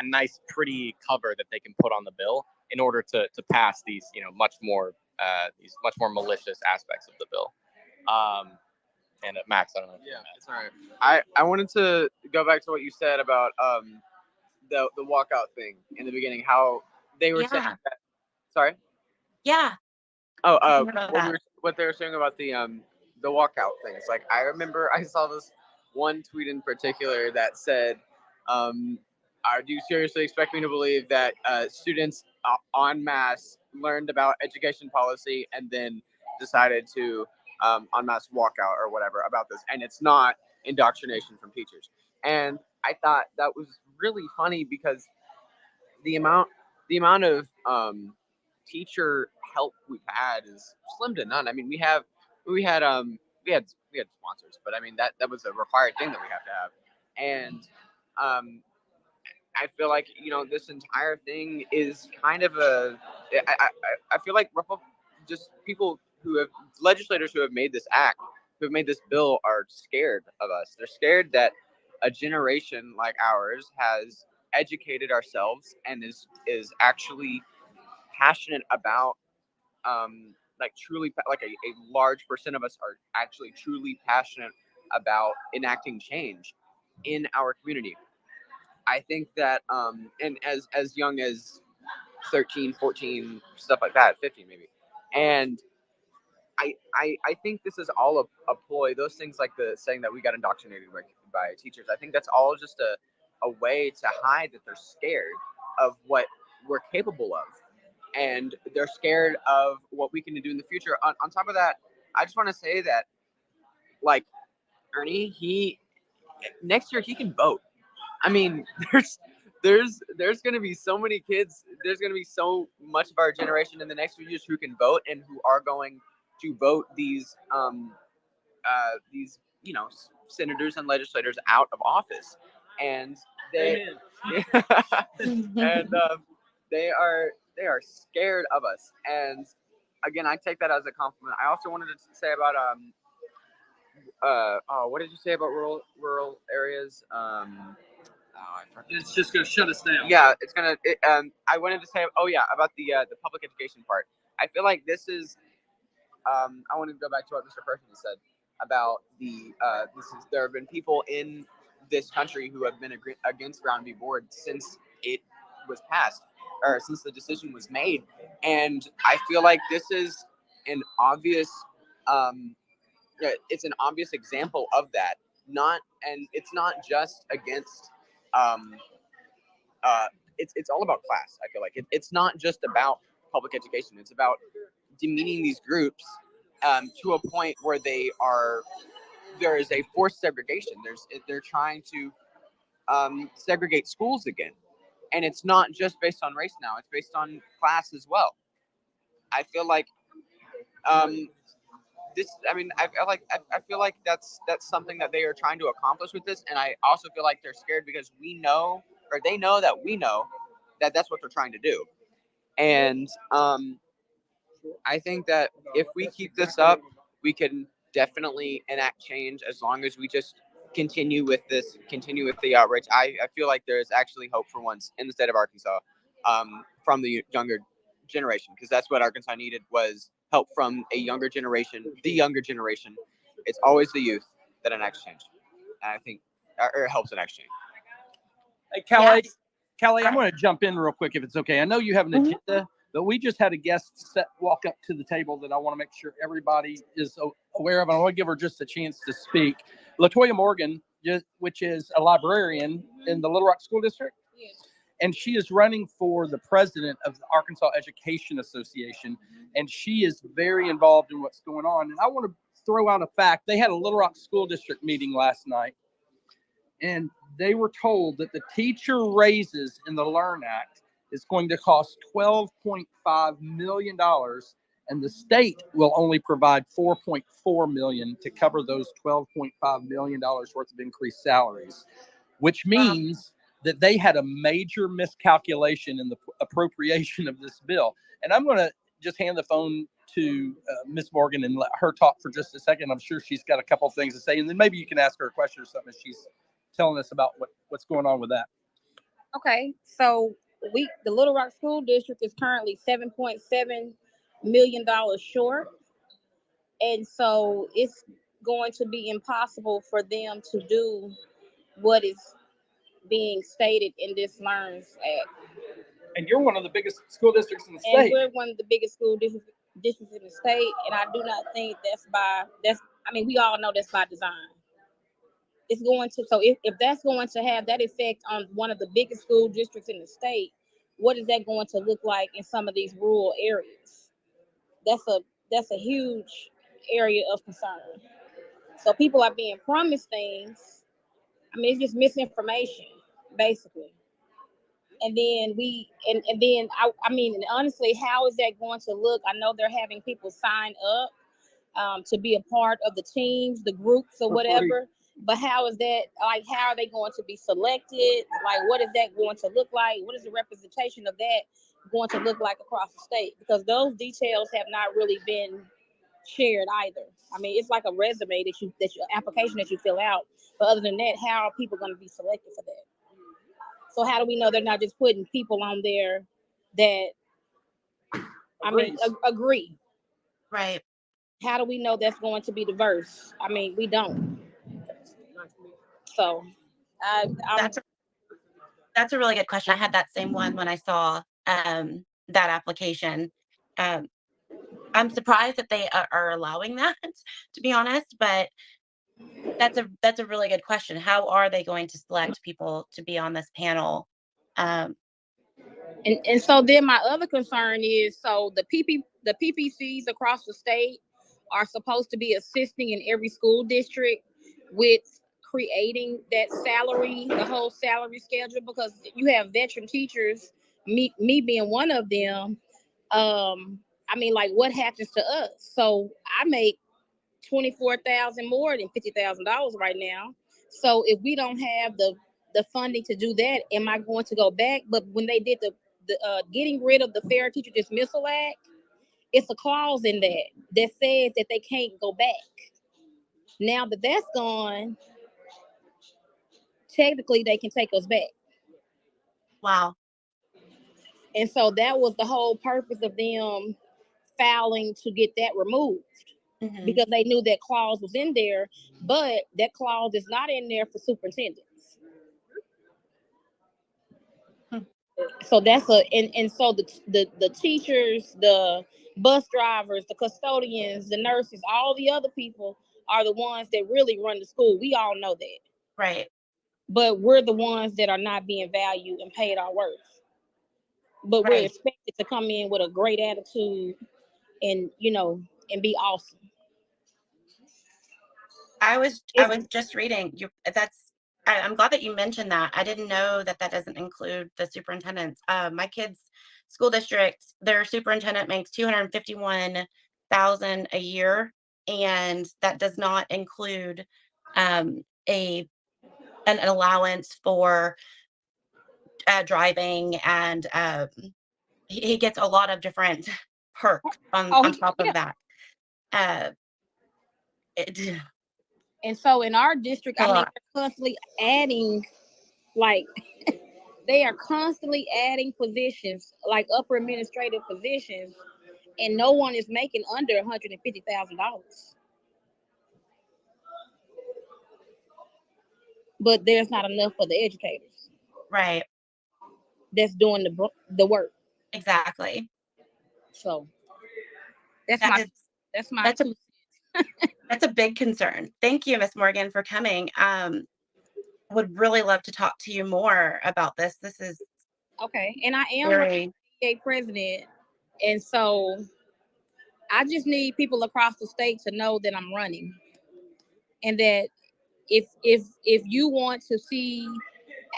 [SPEAKER 5] nice pretty cover that they can put on the bill in order to pass these much more malicious aspects of the bill. And Max, I don't know.
[SPEAKER 6] Yeah, it's all right. I wanted to go back to what you said about the walkout thing in the beginning. How they were saying
[SPEAKER 1] Yeah.
[SPEAKER 6] that. Sorry.
[SPEAKER 1] Yeah.
[SPEAKER 6] Oh,
[SPEAKER 1] About that.
[SPEAKER 6] what they were saying about the walkout things. Like I remember I saw this one tweet in particular that said, "Do you seriously expect me to believe that students en masse learned about education policy and then decided to en masse walk out or whatever about this? And it's not indoctrination from teachers." And I thought that was really funny because the amount of teacher help we've had is slim to none. I mean, we had sponsors, but I mean that was a required thing that we have to have. And I feel like this entire thing is kind of I feel like just people who have legislators who have made this act, who have made this bill, are scared of us. They're scared that a generation like ours has educated ourselves and is actually passionate about truly, like a large percent of us are actually truly passionate about enacting change in our community. I think that and as young as 13, 14, stuff like that, 15 maybe. And I think this is all a ploy. Those things like the saying that we got indoctrinated by teachers, I think that's all just a way to hide that they're scared of what we're capable of. And they're scared of what we can do in the future. On top of that, I just want to say that, like, Ernie, next year he can vote. I mean, there's going to be so many kids. There's going to be so much of our generation in the next few years who can vote and who are going to vote these senators and legislators out of office, and they and they are scared of us. And again, I take that as a compliment. I also wanted to say about what did you say about rural areas?
[SPEAKER 2] It's just going to shut us down.
[SPEAKER 6] Yeah, it's gonna. I wanted to say, about the public education part. I feel like this is. I wanted to go back to what Mr. Perkins said about there have been people in this country who have been against Brown v. Board since it was passed, or since the decision was made, and I feel like this is an obvious. It's an obvious example of that. It's not just against. It's all about class. I feel like it's not just about public education. It's about demeaning these groups to a point where there is a forced segregation. They're trying to segregate schools again, and it's not just based on race now. It's based on class as well. I feel like this. I mean, I feel like that's something that they are trying to accomplish with this, and I also feel like they're scared because they know that we know that that's what they're trying to do, and I think that if we keep this up, we can definitely enact change as long as we just continue with the outreach. I feel like there is actually hope for once in the state of Arkansas from the younger generation, because that's what Arkansas needed, was help from the younger generation. It's always the youth that enacts change. And I think or helps enact change.
[SPEAKER 2] Hey, Callie,
[SPEAKER 1] Yes.
[SPEAKER 2] Callie, I'm going to jump in real quick if it's okay. I know you have an agenda, but we just had a guest walk up to the table that I want to make sure everybody is aware of. I want to give her just a chance to speak. LaToya Morgan, which is a librarian in the Little Rock School District.
[SPEAKER 7] Yes.
[SPEAKER 2] And she is running for the president of the Arkansas Education Association. And she is very involved in what's going on. And I want to throw out a fact. They had a Little Rock School District meeting last night, and they were told that the teacher raises in the LEARN Act is going to cost $12.5 million and the state will only provide $4.4 million to cover those $12.5 million worth of increased salaries, which means that they had a major miscalculation in the appropriation of this bill. And I'm going to just hand the phone to Ms. Morgan and let her talk for just a second. I'm sure she's got a couple of things to say, and then maybe you can ask her a question or something as she's telling us about what's going on with that.
[SPEAKER 7] Okay, so the Little Rock School District is currently $7.7 million short, and so it's going to be impossible for them to do what is being stated in this LEARNS Act.
[SPEAKER 2] And you're one of the biggest school districts in the
[SPEAKER 7] And
[SPEAKER 2] state.
[SPEAKER 7] we're one of the biggest school districts in the state, and I do not think we all know that's by design. It's going to, so if that's going to have that effect on one of the biggest school districts in the state, what is that going to look like in some of these rural areas? That's a huge area of concern. So people are being promised things. I mean, it's just misinformation, basically. And then and honestly, how is that going to look? I know they're having people sign up to be a part of the teams, the groups, or whatever. But how is that, like, how are they going to be selected? Like, what is that going to look like? What is the representation of that going to look like across the state? Because those details have not really been shared either. I mean, it's like a resume that your application that you fill out. But other than that, how are people going to be selected for that? So how do we know they're not just putting people on there that, agree?
[SPEAKER 1] Right.
[SPEAKER 7] How do we know that's going to be diverse? I mean, we don't. So
[SPEAKER 1] that's a really good question. I had that same one when I saw that application. I'm surprised that they are allowing that, to be honest, but that's a really good question. How are they going to select people to be on this panel?
[SPEAKER 7] And so then my other concern is, so the PPCs across the state are supposed to be assisting in every school district with creating that salary, the whole salary schedule, because you have veteran teachers, me being one of them. I mean, like, what happens to us? So I make $24,000 more than $50,000 right now. So if we don't have the funding to do that, am I going to go back? But when they did the getting rid of the Fair Teacher Dismissal Act, it's a clause in that says that they can't go back. Now that that's gone, technically they can take us back.
[SPEAKER 1] Wow.
[SPEAKER 7] And so that was the whole purpose of them filing to get that removed, because they knew that clause was in there, but that clause is not in there for superintendents. So that's and so the teachers, the bus drivers, the custodians, the nurses, all the other people are the ones that really run the school. We all know that.
[SPEAKER 1] Right.
[SPEAKER 7] But we're the ones that are not being valued and paid our worth. But we're expected to come in with a great attitude and, and be awesome.
[SPEAKER 1] I was just reading you. I'm glad that you mentioned that. I didn't know that doesn't include the superintendents. My kids' school district, their superintendent makes $251,000 a year, and that does not include an allowance for driving, and he gets a lot of different perks on top of that.
[SPEAKER 7] And so in our district, they're constantly adding, like, they are constantly adding positions, like upper administrative positions, and no one is making under $150,000. But there's not enough for the educators.
[SPEAKER 1] Right.
[SPEAKER 7] That's doing the work.
[SPEAKER 1] Exactly.
[SPEAKER 7] So that's my
[SPEAKER 1] that's a big concern. Thank you, Miss Morgan, for coming. Would really love to talk to you more about this. This is
[SPEAKER 7] okay. And I am a president, and so I just need people across the state to know that I'm running, and that if you want to see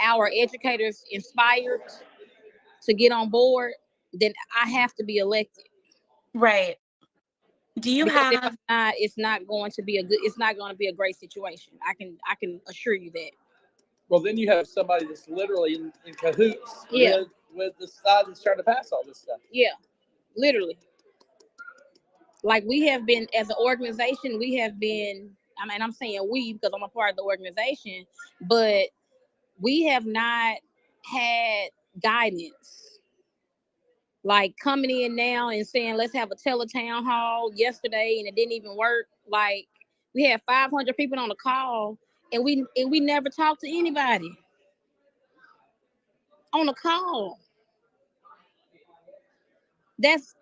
[SPEAKER 7] our educators inspired to get on board, then I have to be elected.
[SPEAKER 1] Right. Do you
[SPEAKER 7] Because if
[SPEAKER 1] have
[SPEAKER 7] not, it's not going to be a great situation. I can assure you that.
[SPEAKER 2] Well, then you have somebody that's literally in cahoots
[SPEAKER 7] Yeah.
[SPEAKER 2] with the side that's trying to pass all this stuff.
[SPEAKER 7] Yeah, literally. Like we have been, as an organization, we have been, I mean, I'm saying we because I'm a part of the organization, but we have not had guidance. Like coming in now and saying, let's have a teletown hall yesterday, and it didn't even work. Like we had 500 people on the call, and we never talked to anybody on the call. That's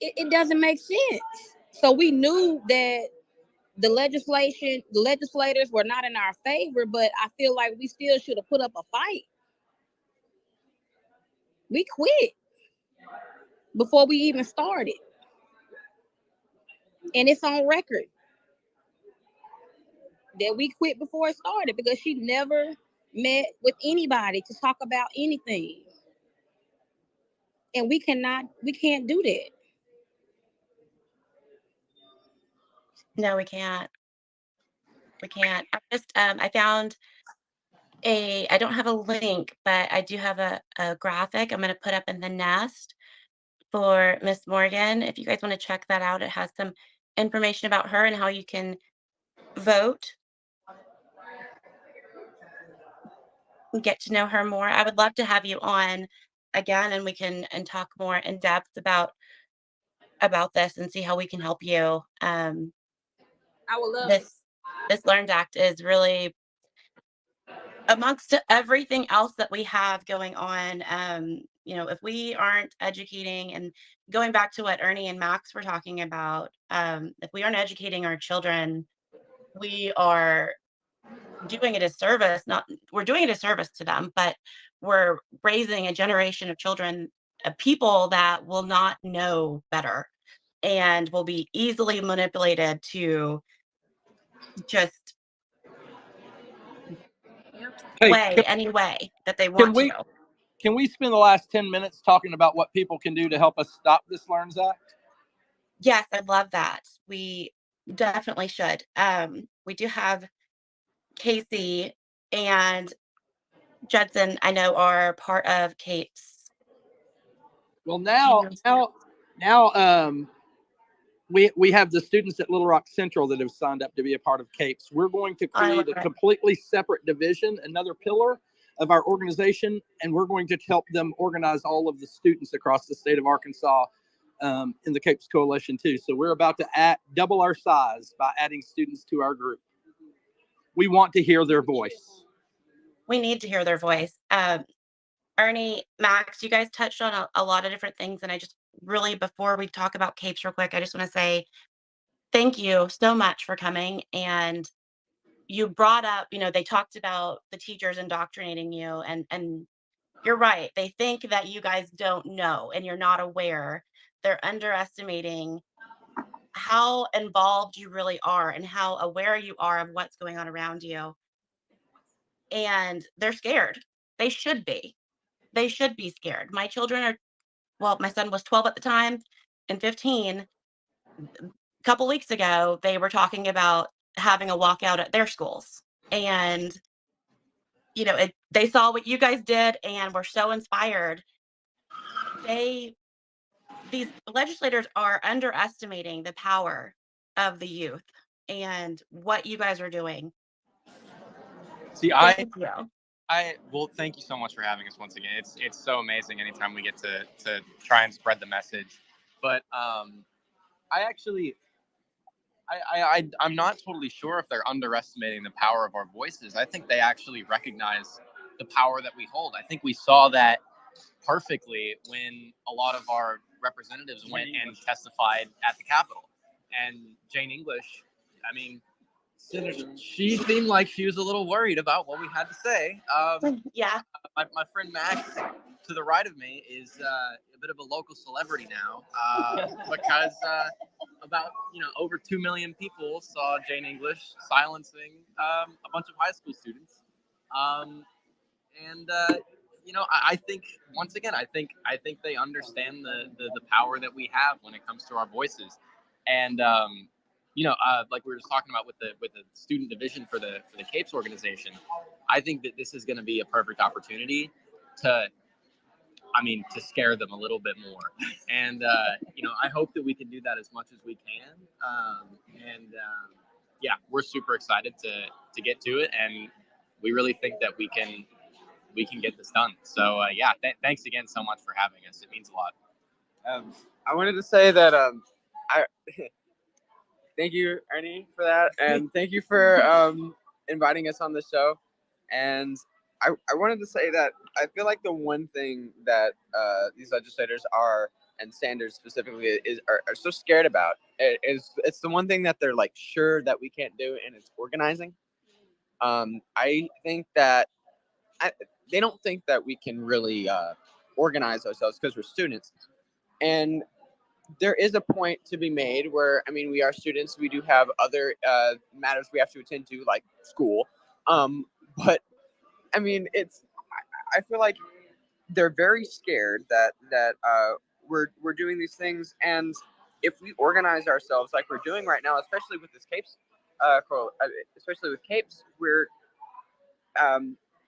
[SPEAKER 7] it doesn't make sense. So we knew that the legislators were not in our favor, but I feel like we still should have put up a fight. We quit before we even started. And it's on record that we quit before it started because she never met with anybody to talk about anything. And we can't do that.
[SPEAKER 1] No, we can't. We can't. I found I don't have a link, but I do have a graphic I'm going to put up in the nest for Miss Morgan. If you guys want to check that out, it has some information about her and how you can vote and get to know her more. I would love to have you on again and we can and talk more in depth about this and see how we can help you.
[SPEAKER 7] I would love it.
[SPEAKER 1] This Learned Act is really amongst everything else that we have going on. If we aren't educating and going back to what Ernie and Max were talking about, if we aren't educating our children, we are doing a disservice. Not we're doing a disservice to them, but we're raising a generation of children, people that will not know better and will be easily manipulated to just
[SPEAKER 2] Hey,
[SPEAKER 1] way any way that they
[SPEAKER 2] can
[SPEAKER 1] want
[SPEAKER 2] we
[SPEAKER 1] to.
[SPEAKER 2] can we spend the last 10 minutes talking about what people can do to help us stop this Learns Act?
[SPEAKER 1] Yes, I love that. We definitely should. We do have Kasey and Judson, I know, are part of Kate's.
[SPEAKER 2] Well,
[SPEAKER 1] Do
[SPEAKER 2] now, we have the students at Little Rock Central that have signed up to be a part of CAPES. We're going to
[SPEAKER 1] I love
[SPEAKER 2] create a
[SPEAKER 1] it.
[SPEAKER 2] completely separate division, another pillar of our organization, and we're going to help them organize all of the students across the state of Arkansas in the CAPES Coalition too. So we're about to double our size by adding students to our group. We want to hear their voice.
[SPEAKER 1] We need to hear their voice. Ernie, Max, you guys touched on a lot of different things, and I just really, before we talk about Capes real quick, I just want to say thank you so much for coming. And you brought up, they talked about the teachers indoctrinating you, and you're right. They think that you guys don't know and you're not aware. They're underestimating how involved you really are and how aware you are of what's going on around you. And they're scared. They should be. They should be scared. My children are, well, my son was 12 at the time and 15. A couple weeks ago, they were talking about having a walkout at their schools. And, they saw what you guys did and were so inspired. These legislators are underestimating the power of the youth and what you guys are doing.
[SPEAKER 5] See,
[SPEAKER 1] Thank you.
[SPEAKER 5] well, thank you so much for having us once again. It's so amazing anytime we get to try and spread the message. But I actually I'm not totally sure if they're underestimating the power of our voices. I think they actually recognize the power that we hold. I think we saw that perfectly when a lot of our representatives went and testified at the Capitol. And Jane English, I mean, she seemed like she was a little worried about what we had to say.
[SPEAKER 1] Yeah.
[SPEAKER 5] My friend Max, to the right of me, is a bit of a local celebrity now because about over 2 million people saw Jane English silencing a bunch of high school students, and I think once again, I think they understand the power that we have when it comes to our voices, and like we were just talking about with the student division for the Capes organization, I think that this is going to be a perfect opportunity to scare them a little bit more, and I hope that we can do that as much as we can, yeah, we're super excited to get to it, and we really think that we can get this done. So yeah, thanks again so much for having us. It means a lot.
[SPEAKER 6] I wanted to say that I thank you, Ernie, for that, and thank you for inviting us on the show. And I wanted to say that I feel like the one thing that these legislators and Sanders specifically are so scared about is it's the one thing that they're like sure that we can't do, and it's organizing. I think that they don't think that we can really organize ourselves because we're students, and there is a point to be made where, I mean, we are students. We do have other matters we have to attend to, like school. But I mean, I feel like they're very scared that we're doing these things, and if we organize ourselves like we're doing right now, especially with this Capes, especially with Capes, we're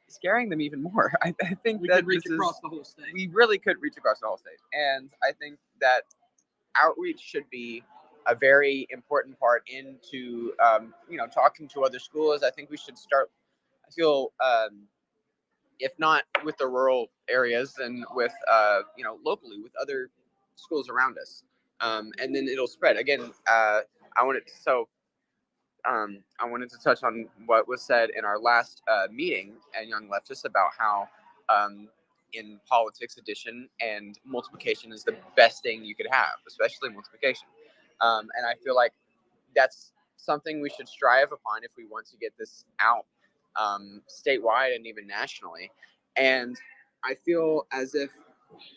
[SPEAKER 6] scaring them even more. I think
[SPEAKER 2] We
[SPEAKER 6] that
[SPEAKER 2] could reach across the whole state.
[SPEAKER 6] we really could reach across the whole state, and I think that outreach should be a very important part into talking to other schools. I think we should start. I feel if not with the rural areas, then with locally with other schools around us, and then it'll spread. Again, I wanted to touch on what was said in our last meeting at Young Leftists about how in politics, addition and multiplication is the best thing you could have, especially multiplication. And I feel like that's something we should strive upon if we want to get this out statewide and even nationally. And I feel as if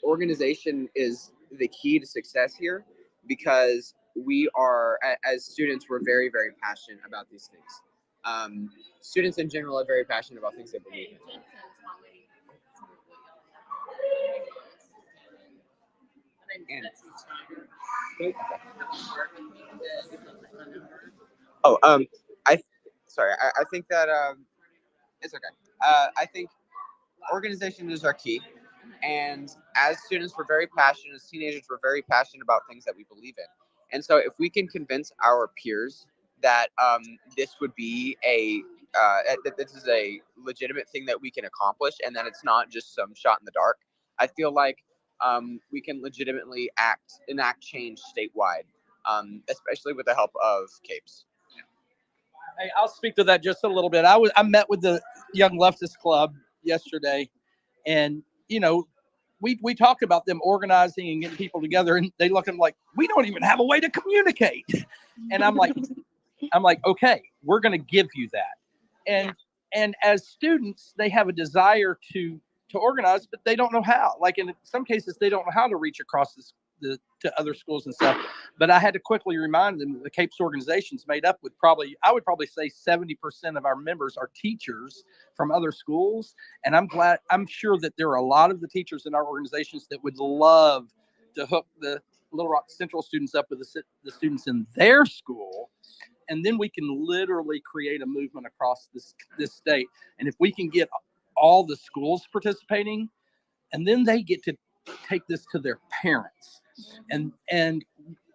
[SPEAKER 6] organization is the key to success here, because we are, as students, we're very, very passionate about these things. Students in general are very passionate about things they believe in. I think that it's okay. I think organization is our key, and as students, we're very passionate. As teenagers, we're very passionate about things that we believe in, and so if we can convince our peers that this would be that this is a legitimate thing that we can accomplish, and that it's not just some shot in the dark, I feel like we can legitimately enact change statewide, especially with the help of Capes.
[SPEAKER 2] Hey, I'll speak to that just a little bit. I met with the Young Leftist Club yesterday, and we talked about them organizing and getting people together, and they look at them like, we don't even have a way to communicate. And I'm like, okay, we're going to give you that. And as students, they have a desire to organize, but they don't know how. Like in some cases, they don't know how to reach across to other schools and stuff. But I had to quickly remind them that the Capes organization is made up with I would probably say 70% of our members are teachers from other schools. And I'm sure that there are a lot of the teachers in our organizations that would love to hook the Little Rock Central students up with the students in their school. And then we can literally create a movement across this state. And if we can get all the schools participating, and then they get to take this to their parents. And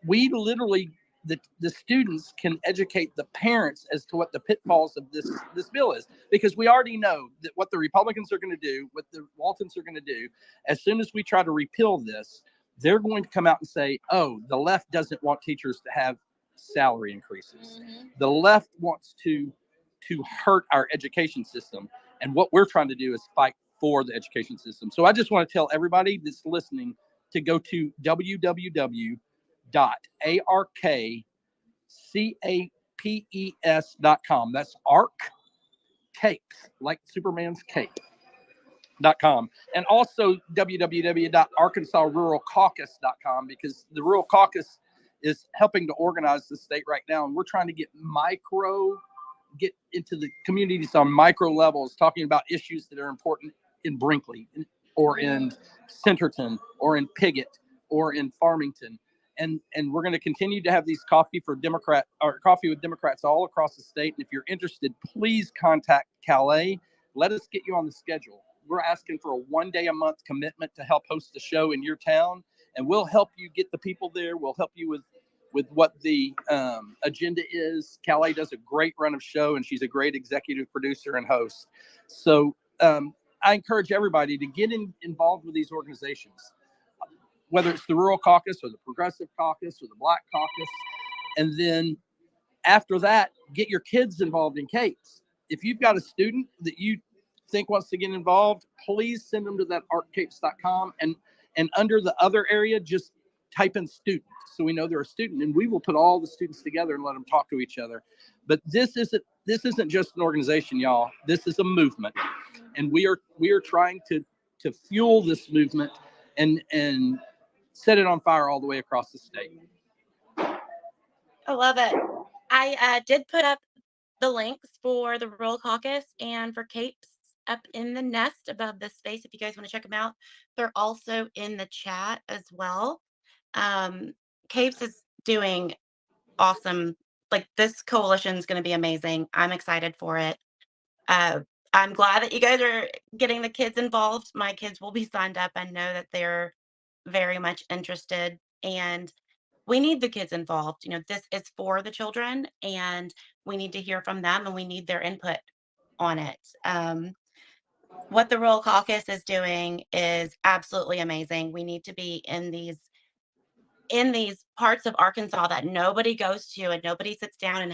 [SPEAKER 2] we literally, the students can educate the parents as to what the pitfalls of this bill is, because we already know that what the Republicans are going to do, what the Waltons are going to do, as soon as we try to repeal this, they're going to come out and say, oh, the left doesn't want teachers to have salary increases. The left wants to hurt our education system. And what we're trying to do is fight for the education system. So I just want to tell everybody that's listening to go to www.arkcapes.com. That's ARC Capes, like Superman's cape.com. And also www.arkansasruralcaucus.com, because the Rural Caucus is helping to organize the state right now. And we're trying to get into the communities on micro levels, talking about issues that are important in Brinkley, or in Centerton or in Piggott or in Farmington. And we're going to continue to have these coffee with Democrats all across the state. And if you're interested, please contact Calais. Let us get you on the schedule. We're asking for a 1 day a month commitment to help host the show in your town, and we'll help you get the people there. We'll help you with what the agenda is. Calais does a great run of show, and she's a great executive producer and host. So I encourage everybody to get involved with these organizations, whether it's the Rural Caucus or the Progressive Caucus or the Black Caucus. And then after that, get your kids involved in CAPES. If you've got a student that you think wants to get involved, please send them to that artcapes.com, and under the other area, just type in student so we know they're a student, and we will put all the students together and let them talk to each other. But this isn't just an organization, y'all. This is a movement, and we are trying to fuel this movement and set it on fire all the way across the state.
[SPEAKER 1] I love it. I did put up the links for the Rural Caucus and for CAPES up in the nest above this space. If you guys want to check them out, they're also in the chat as well. CAPES is doing awesome. Like, this coalition is going to be amazing. I'm excited for it. I'm glad that you guys are getting the kids involved. My kids will be signed up. I know that they're very much interested, and we need the kids involved. This is for the children, and we need to hear from them, and we need their input on it. What the Rural Caucus is doing is absolutely amazing. We need to be in these parts of Arkansas that nobody goes to and nobody sits down and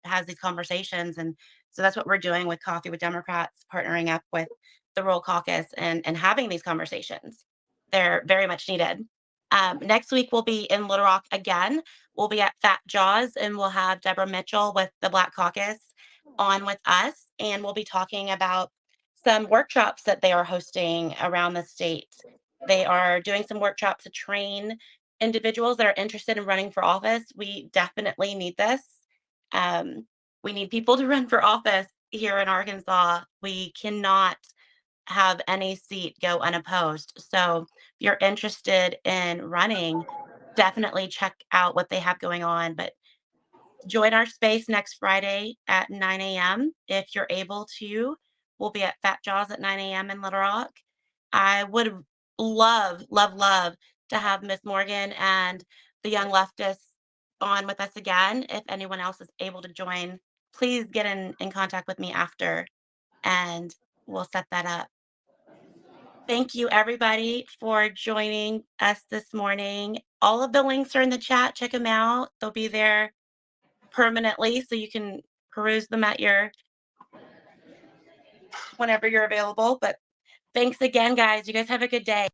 [SPEAKER 1] has these conversations. And so that's what we're doing with Coffee with Democrats, partnering up with the Rural Caucus and having these conversations. They're very much needed. Next week, we'll be in Little Rock again. We'll be at Fat Jaws, and we'll have Deborah Mitchell with the Black Caucus on with us. And we'll be talking about some workshops that they are hosting around the state. They are doing some workshops to train individuals that are interested in running for office. We definitely need this. We need people to run for office here in Arkansas. We cannot have any seat go unopposed. So if you're interested in running, definitely check out what they have going on. But join our space next Friday at 9 a.m. if you're able to. We'll be at Fat Jaws at 9 a.m. in Little Rock. I would love, love, love to have Miss Morgan and the Young Leftists on with us again. If anyone else is able to join, please get in contact with me after, and we'll set that up. Thank you, everybody, for joining us this morning. All of the links are in the chat. Check them out. They'll be there permanently, so you can peruse them at whenever you're available. But thanks again, guys. You guys have a good day.